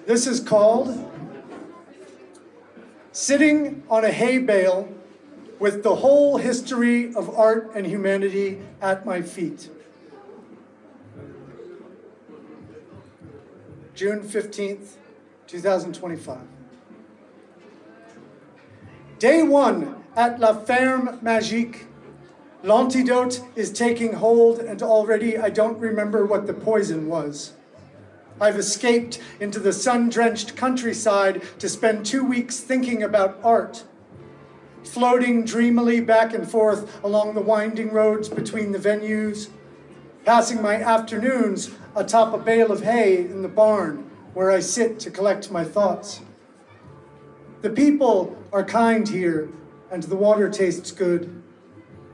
This is called Sitting on a Hay Bale with the Whole History of Art and Humanity at My Feet. June 15th, 2025. Day 1 at La Ferme Magique. L'Antidote is taking hold, and already I don't remember what the poison was. I've escaped into the sun-drenched countryside to spend 2 weeks thinking about art, floating dreamily back and forth along the winding roads between the venues, passing my afternoons atop a bale of hay in the barn where I sit to collect my thoughts. The people are kind here, and the water tastes good.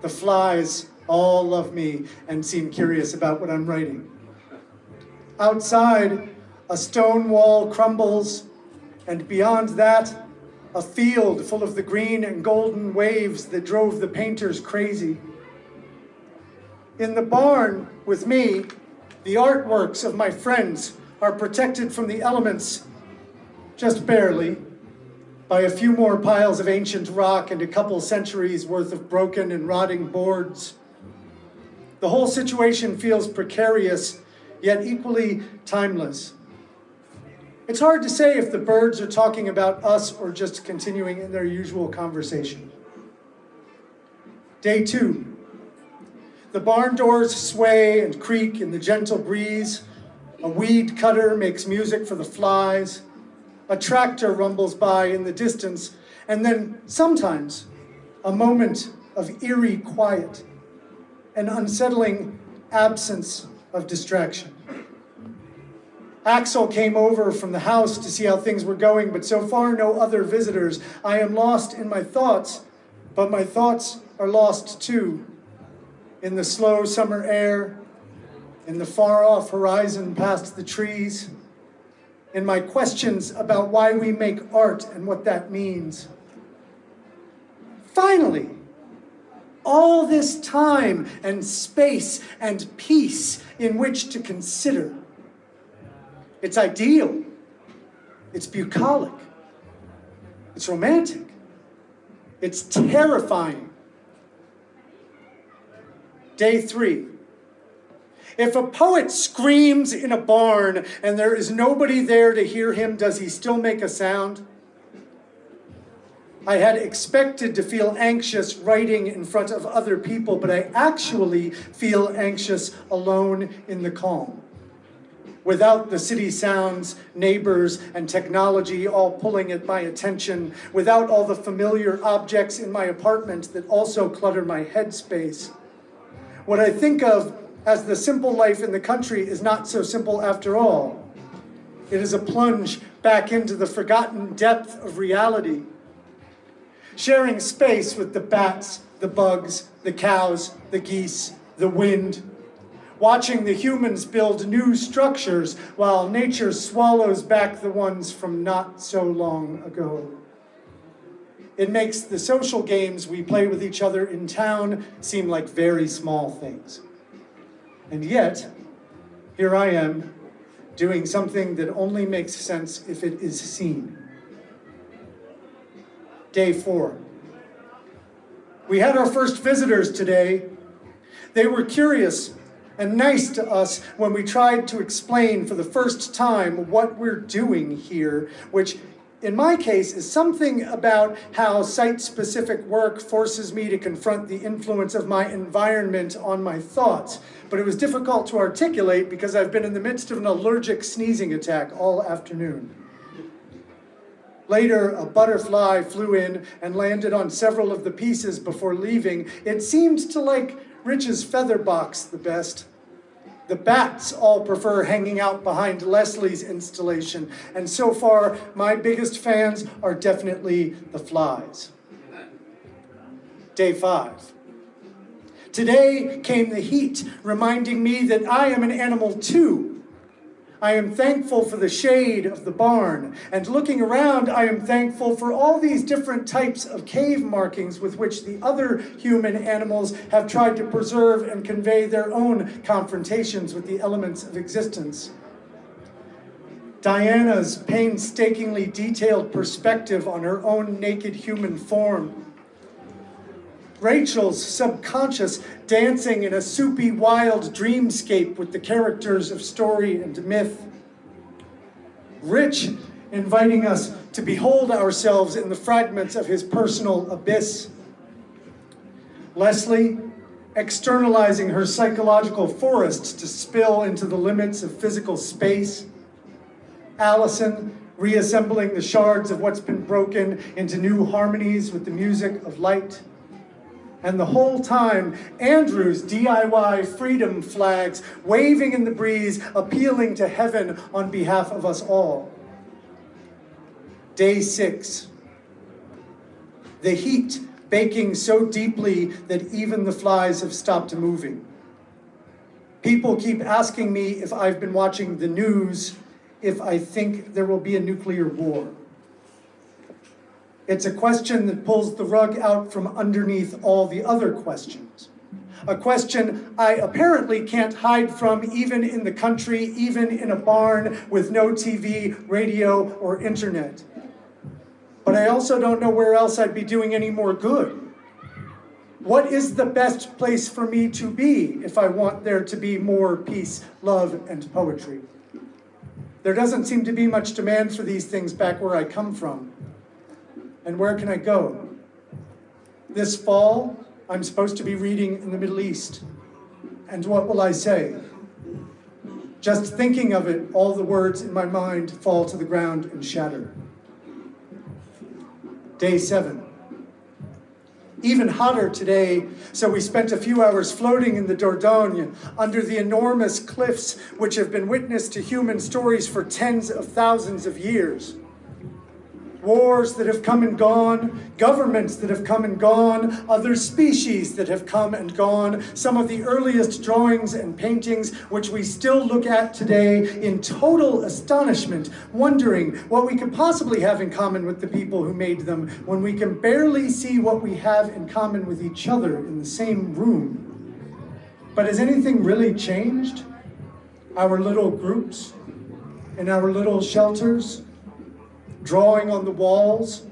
The flies all love me and seem curious about what I'm writing. Outside, a stone wall crumbles, and beyond that, a field full of the green and golden waves that drove the painters crazy. In the barn with me, the artworks of my friends are protected from the elements, just barely, by a few more piles of ancient rock and a couple centuries worth of broken and rotting boards. The whole situation feels precarious, yet equally timeless. It's hard to say if the birds are talking about us or just continuing in their usual conversation. Day 2. The barn doors sway and creak in the gentle breeze. A weed cutter makes music for the flies. A tractor rumbles by in the distance, and then sometimes a moment of eerie quiet, an unsettling absence of distraction. Axel came over from the house to see how things were going, but so far no other visitors. I am lost in my thoughts, but my thoughts are lost too. In the slow summer air, in the far-off horizon past the trees, in my questions about why we make art and what that means. Finally, all this time and space and peace in which to consider. It's ideal. It's bucolic. It's romantic. It's terrifying. Day 3. If a poet screams in a barn and there is nobody there to hear him, does he still make a sound? I had expected to feel anxious writing in front of other people, but I actually feel anxious alone in the calm. Without the city sounds, neighbors, and technology all pulling at my attention, without all the familiar objects in my apartment that also clutter my headspace. What I think of as the simple life in the country is not so simple after all. It is a plunge back into the forgotten depth of reality. Sharing space with the bats, the bugs, the cows, the geese, the wind. Watching the humans build new structures while nature swallows back the ones from not so long ago. It makes the social games we play with each other in town seem like very small things. And yet, here I am, doing something that only makes sense if it is seen. Day 4. We had our first visitors today. They were curious and nice to us when we tried to explain for the first time what we're doing here, which in my case is something about how site-specific work forces me to confront the influence of my environment on my thoughts. But it was difficult to articulate because I've been in the midst of an allergic sneezing attack all afternoon. Later, a butterfly flew in and landed on several of the pieces before leaving. It seemed to like Rich's feather box the best. The bats all prefer hanging out behind Leslie's installation, and so far, my biggest fans are definitely the flies. Day 5. Today came the heat, reminding me that I am an animal too. I am thankful for the shade of the barn, and looking around, I am thankful for all these different types of cave markings with which the other human animals have tried to preserve and convey their own confrontations with the elements of existence. Diana's painstakingly detailed perspective on her own naked human form. Rachel's subconscious dancing in a soupy, wild dreamscape with the characters of story and myth. Rich inviting us to behold ourselves in the fragments of his personal abyss. Leslie externalizing her psychological forests to spill into the limits of physical space. Alison reassembling the shards of what's been broken into new harmonies with the music of light. And the whole time, Andrew's DIY freedom flags waving in the breeze, appealing to heaven on behalf of us all. Day 6. The heat baking so deeply that even the flies have stopped moving. People keep asking me if I've been watching the news, if I think there will be a nuclear war. It's a question that pulls the rug out from underneath all the other questions. A question I apparently can't hide from even in the country, even in a barn with no TV, radio, or internet. But I also don't know where else I'd be doing any more good. What is the best place for me to be if I want there to be more peace, love, and poetry? There doesn't seem to be much demand for these things back where I come from. And where can I go? This fall, I'm supposed to be reading in the Middle East. And what will I say? Just thinking of it, all the words in my mind fall to the ground and shatter. Day 7. Even hotter today, so we spent a few hours floating in the Dordogne under the enormous cliffs which have been witness to human stories for tens of thousands of years. Wars that have come and gone, governments that have come and gone, other species that have come and gone, some of the earliest drawings and paintings which we still look at today in total astonishment, wondering what we could possibly have in common with the people who made them when we can barely see what we have in common with each other in the same room. But has anything really changed? Our little groups, in our little shelters, drawing on the walls,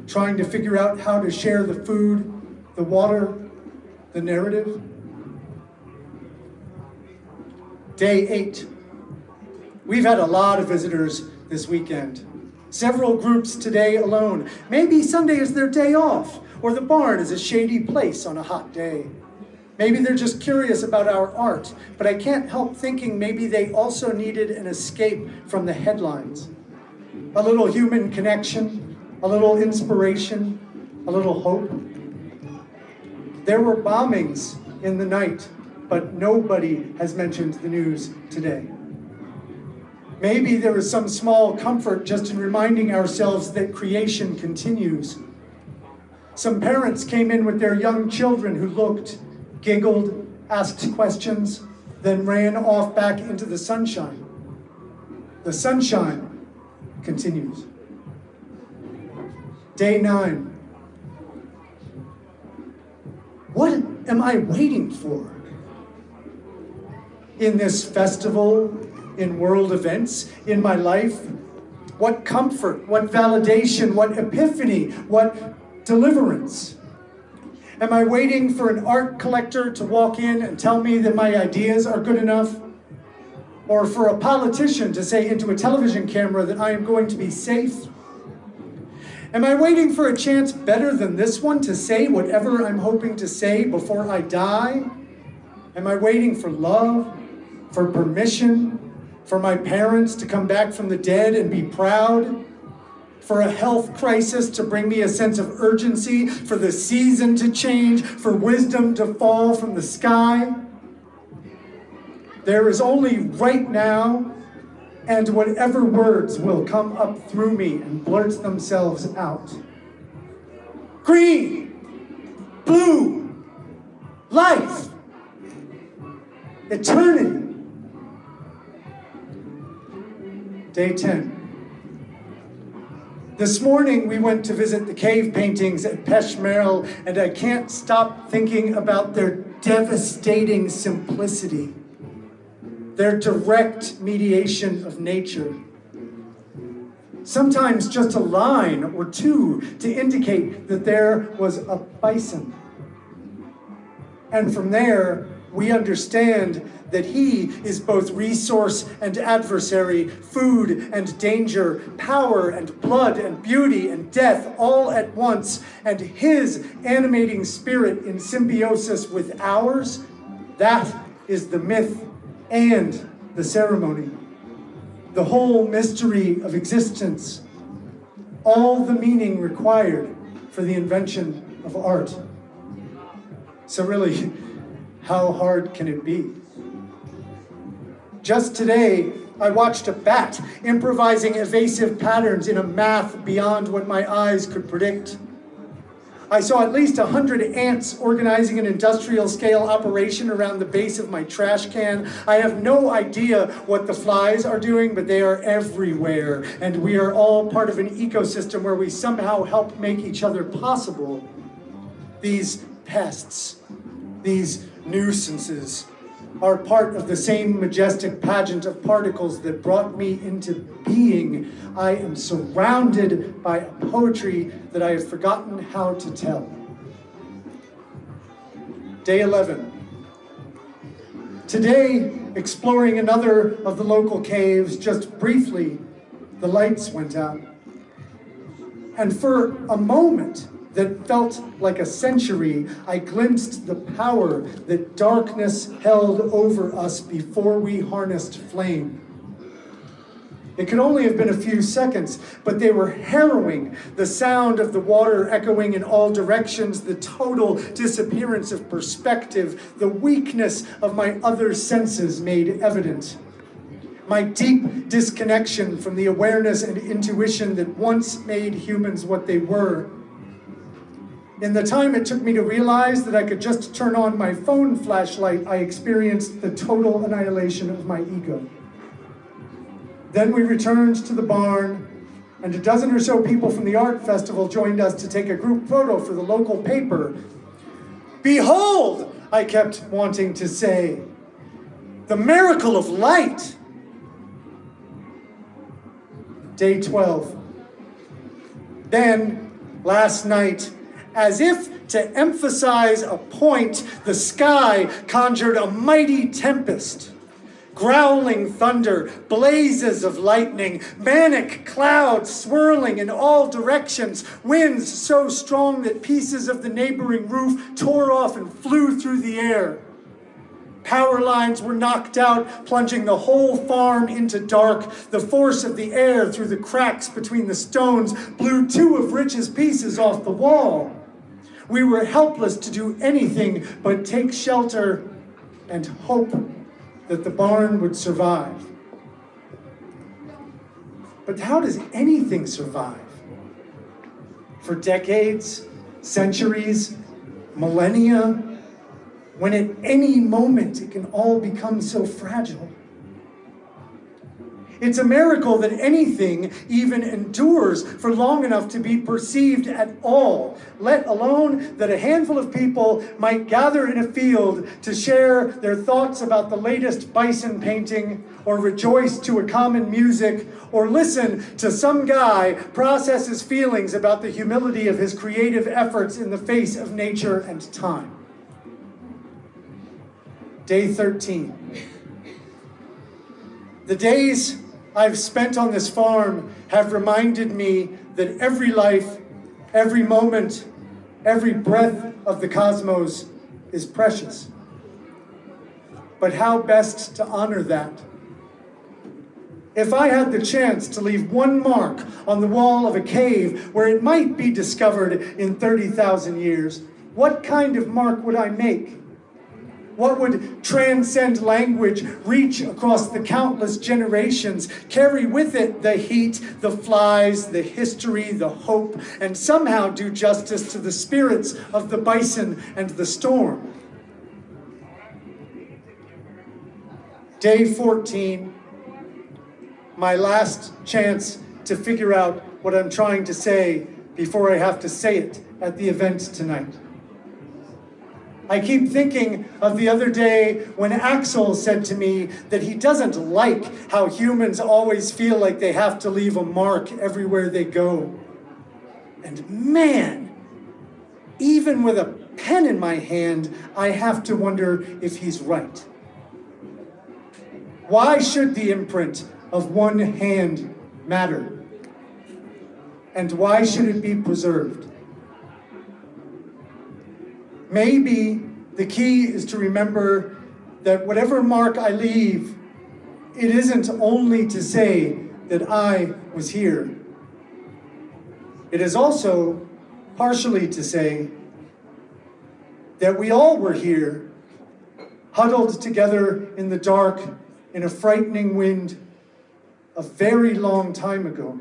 trying to figure out how to share the food, the water, the narrative. Day 8. We've had a lot of visitors this weekend. Several groups today alone. Maybe Sunday is their day off, or the barn is a shady place on a hot day. Maybe they're just curious about our art, but I can't help thinking maybe they also needed an escape from the headlines. A little human connection, a little inspiration, a little hope. There were bombings in the night, but nobody has mentioned the news today. Maybe there is some small comfort just in reminding ourselves that creation continues. Some parents came in with their young children who looked, giggled, asked questions, then ran off back into the sunshine. The sunshine continues. Day 9. What am I waiting for? In this festival, in world events, in my life? What comfort, what validation, what epiphany, what deliverance? Am I waiting for an art collector to walk in and tell me that my ideas are good enough? Or for a politician to say into a television camera that I am going to be safe? Am I waiting for a chance better than this one to say whatever I'm hoping to say before I die? Am I waiting for love, for permission, for my parents to come back from the dead and be proud? For a health crisis to bring me a sense of urgency, for the season to change, for wisdom to fall from the sky? There is only right now, and whatever words will come up through me and blurt themselves out. Green, blue, life, eternity. Day 10. This morning we went to visit the cave paintings at Peshmerel, and I can't stop thinking about their devastating simplicity, their direct mediation of nature. Sometimes just a line or two to indicate that there was a bison. And from there, we understand that he is both resource and adversary, food and danger, power and blood and beauty and death all at once, and his animating spirit in symbiosis with ours, that is the myth and the ceremony. The whole mystery of existence, all the meaning required for the invention of art. So really, how hard can it be? Just today, I watched a bat improvising evasive patterns in a math beyond what my eyes could predict. I saw at least 100 ants organizing an industrial-scale operation around the base of my trash can. I have no idea what the flies are doing, but they are everywhere, and we are all part of an ecosystem where we somehow help make each other possible. These pests, these nuisances, are part of the same majestic pageant of particles that brought me into being. I am surrounded by a poetry that I have forgotten how to tell. Day 11. Today, exploring another of the local caves, just briefly, the lights went out. And for a moment that felt like a century, I glimpsed the power that darkness held over us before we harnessed flame. It could only have been a few seconds, but they were harrowing. The sound of the water echoing in all directions, the total disappearance of perspective, the weakness of my other senses made evident. My deep disconnection from the awareness and intuition that once made humans what they were. In the time it took me to realize that I could just turn on my phone flashlight, I experienced the total annihilation of my ego. Then we returned to the barn, and a dozen or so people from the art festival joined us to take a group photo for the local paper. Behold, I kept wanting to say, the miracle of light. Day 12. Then, last night, as if to emphasize a point, the sky conjured a mighty tempest. Growling thunder, blazes of lightning, manic clouds swirling in all directions, winds so strong that pieces of the neighboring roof tore off and flew through the air. Power lines were knocked out, plunging the whole farm into dark. The force of the air through the cracks between the stones blew two of Rich's pieces off the wall. We were helpless to do anything but take shelter and hope that the barn would survive. But how does anything survive? For decades, centuries, millennia, when at any moment it can all become so fragile? It's a miracle that anything even endures for long enough to be perceived at all, let alone that a handful of people might gather in a field to share their thoughts about the latest bison painting, or rejoice to a common music, or listen to some guy process his feelings about the humility of his creative efforts in the face of nature and time. Day 13. The days I've spent on this farm have reminded me that every life, every moment, every breath of the cosmos is precious. But how best to honor that? If I had the chance to leave one mark on the wall of a cave where it might be discovered in 30,000 years, what kind of mark would I make? What would transcend language, reach across the countless generations, carry with it the heat, the flies, the history, the hope, and somehow do justice to the spirits of the bison and the storm? Day 14. my last chance to figure out what I'm trying to say before I have to say it at the event tonight. I keep thinking of the other day when Axel said to me that he doesn't like how humans always feel like they have to leave a mark everywhere they go. And man, even with a pen in my hand, I have to wonder if he's right. Why should the imprint of one hand matter? And why should it be preserved? Maybe the key is to remember that whatever mark I leave, it isn't only to say that I was here. It is also partially to say that we all were here, huddled together in the dark in a frightening wind a very long time ago.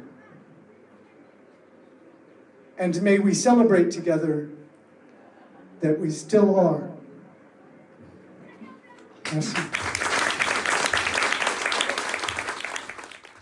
And may we celebrate together that we still are. Merci.